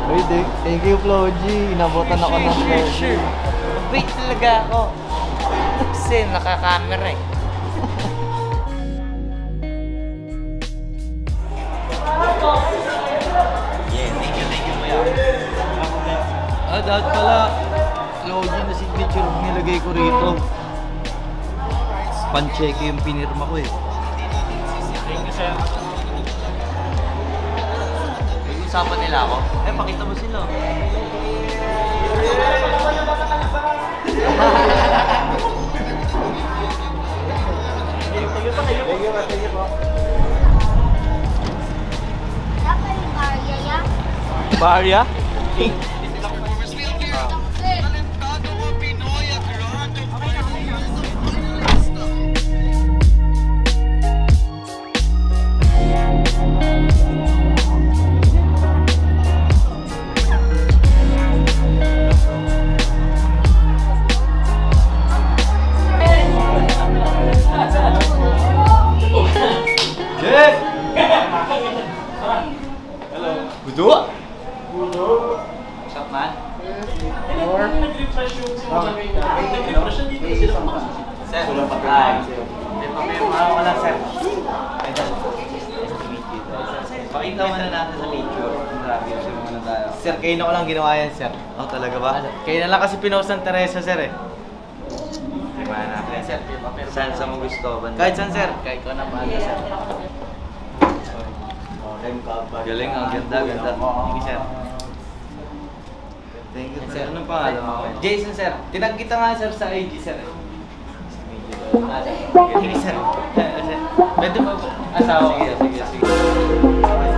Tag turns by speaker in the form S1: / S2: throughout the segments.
S1: Uy, thank you, Floji. Inabotan ako ng
S2: Sure. Wait talaga ako. Kasi naka-camera eh. Yeah, thank you Maya.
S1: Dapat pala, Floji na signature nilagay ko rito. Pancheque yung pinirma ko eh.
S2: Thank you, sir. Usapan nila ako. Pakita mo sila. Thank you po. Barya? Budo? What's up, man? Sir, wala sir. Pakita mo na natin sa picture. Sir, kayo na ko lang ginawa yan, sir. Oh, talaga ba? Kayo na lang kasi pinost ng Teresa, sir eh. Tingnan natin, sir. Saan sa mo gusto? Kahit saan, sir. Kahit ko na paano, sir. Galing, ang ganda. Thank you, sir. Thank you, sir. Anong pangalan mo? Jason, sir. Tinag kita nga, sir, sa IG, sir. Thank you, sir. Pwede mo asawa ko. Sige.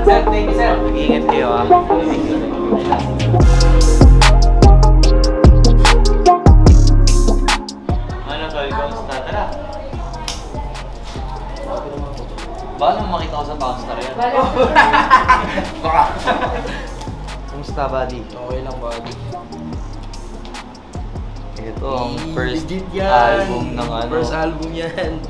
S2: Sir, thank you, sir. Mag-iingat kayo, ha. Thank you. Ano, tol? Kamusta? Tara. Baka naman makita ko sa Poundstar yan. Baka. Kumusta, buddy?
S1: Okay lang, buddy.
S2: Ito ang first album ng ano.
S1: First album yan.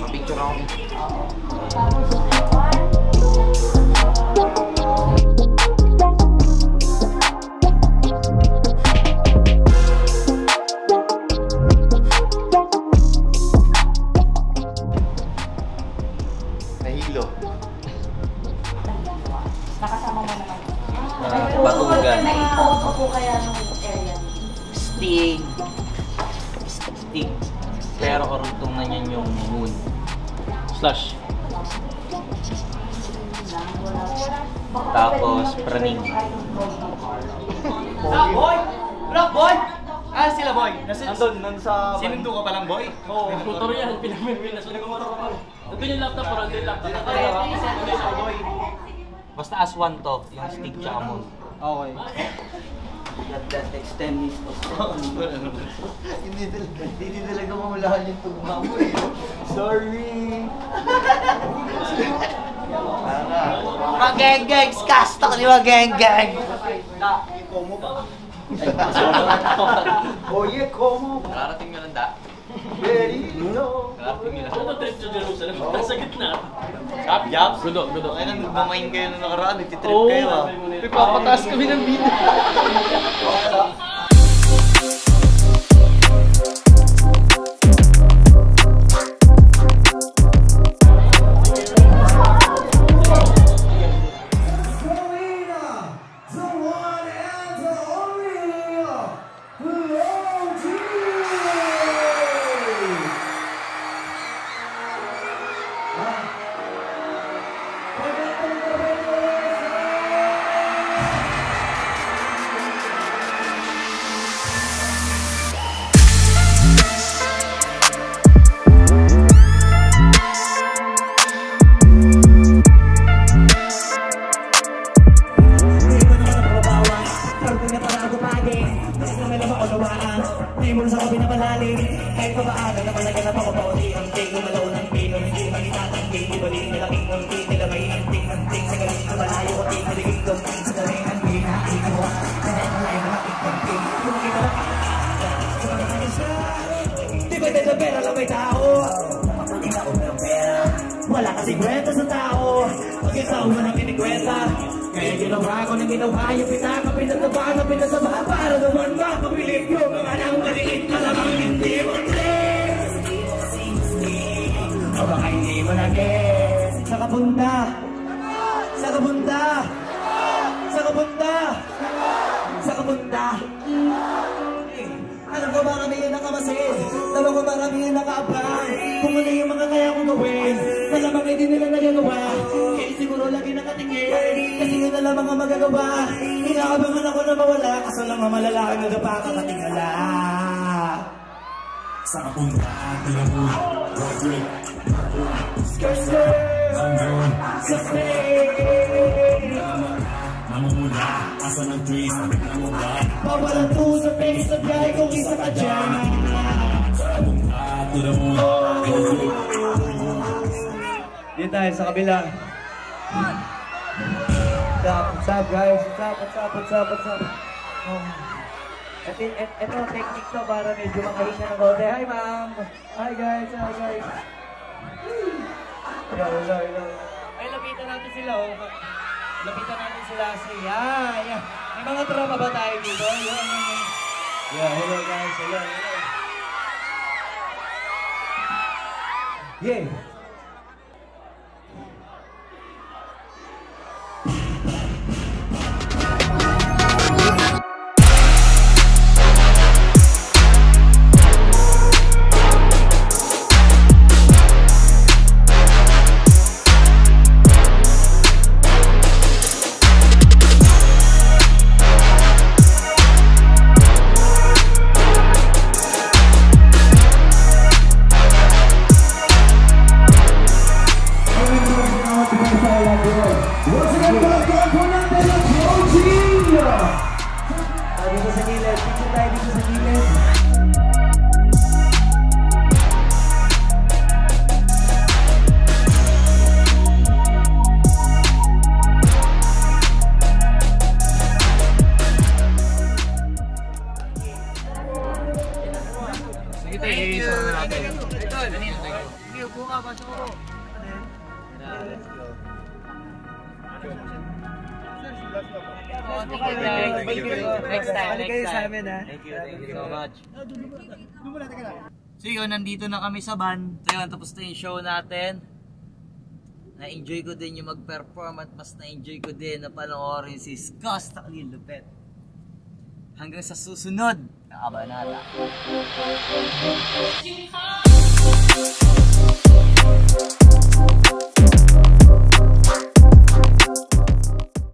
S1: Mapicture ako.
S2: Nahilo.
S3: Nakasama mo naman.
S2: Batugan.
S3: Naipo po kaya nung area.
S2: Sting. Pero karugtong na niyan yung moon. Slash. Tapos praning.
S4: Boy! Black boy! Ah, sila boy.
S1: Nandun sa...
S4: Sinundo ka palang boy?
S1: Oo.
S4: Tutor yan, pinamimil na sila gumawa ka. Ito yung laptop, parang din laptop.
S2: Basta as one to, yung stick tsaka moon.
S1: Okay.
S4: That extend is
S1: Hindi talaga mamulahan yung tugma mo eh. Sorry.
S2: Mga geng-geng! Kastok di ba geng-geng?
S1: Komo ba? Oye, komo.
S2: Nakarating nyo lang da?
S1: Very low.
S2: Nakarating nyo lang.
S4: Ano trip sa Jerusalem? Nasa gitna.
S2: Yap! Gudo. Kaya nang nagmamain kayo nung nakaraan, nagtitrip kayo ah.
S1: Ipapataas kami ng video.
S5: Di mo sa kabi na palalim. Kahit pa maaga na palaganap ako pa uli ang ting. Gumalaw ng pino, hindi naman itatangging. Di balik nila king-unti, nila may anting-anting. Sa galing na malayo ko ting, naligig kong ting. Sa galing anting, nakakita mo. Sa galing na makikong ting. Kung makita na sa mga pera lang may tao. Kapatid ako ng pera, wala kasing kwenta sa tao. Pag-isaw mo na kinikwenta, kaya ginawa ko ng ginawa yung pitaka, pinataba na pinataba para naman makabilib yung mga nang maliit na lamang hindi mo guess. O baka hindi mo na-guess. Sa kabunda, sa kabunda, sa kabunda, sa kabunda. Alam ko marami yung nakamasin, alam ko marami yung nakaabang. Kung ano yung mga kaya kong gawin, malamang hindi nila nagagawa. Kaya siguro lagi nakatingin, kasi yun na lamang ang magagawa. Inaabangan ako na mawala, kaso lang ang malalaki nagpapakatingala.
S6: Sa kapunta, tinamu, Roderick,
S5: Skirt, skirt, sa stage.
S6: namumula, asa ng trees, namumula.
S5: Pawalan to sa face na biyay kung isa ka dyan.
S6: Sa kapunta, tinamu, Roderick.
S1: Dito tayo sa kabila. What's up guys? What's up? Ito technique to para medyo makahinga ng konti. Hi ma'am! Hi guys! Hello. Ay, lapitan natin sila oh. Lapitan natin sila sa yeah. May mga tropa ba tayo dito? Yeah, hello guys. Hello. Yeah.
S2: Next time. Thank you so much. So yun, nandito na kami sa van. So yun, tapos na yung show natin. Na-enjoy ko din yung mag-perform at mas na-enjoy ko din na panoorin si Costa Lilupet. Hanggang sa susunod na kabanata.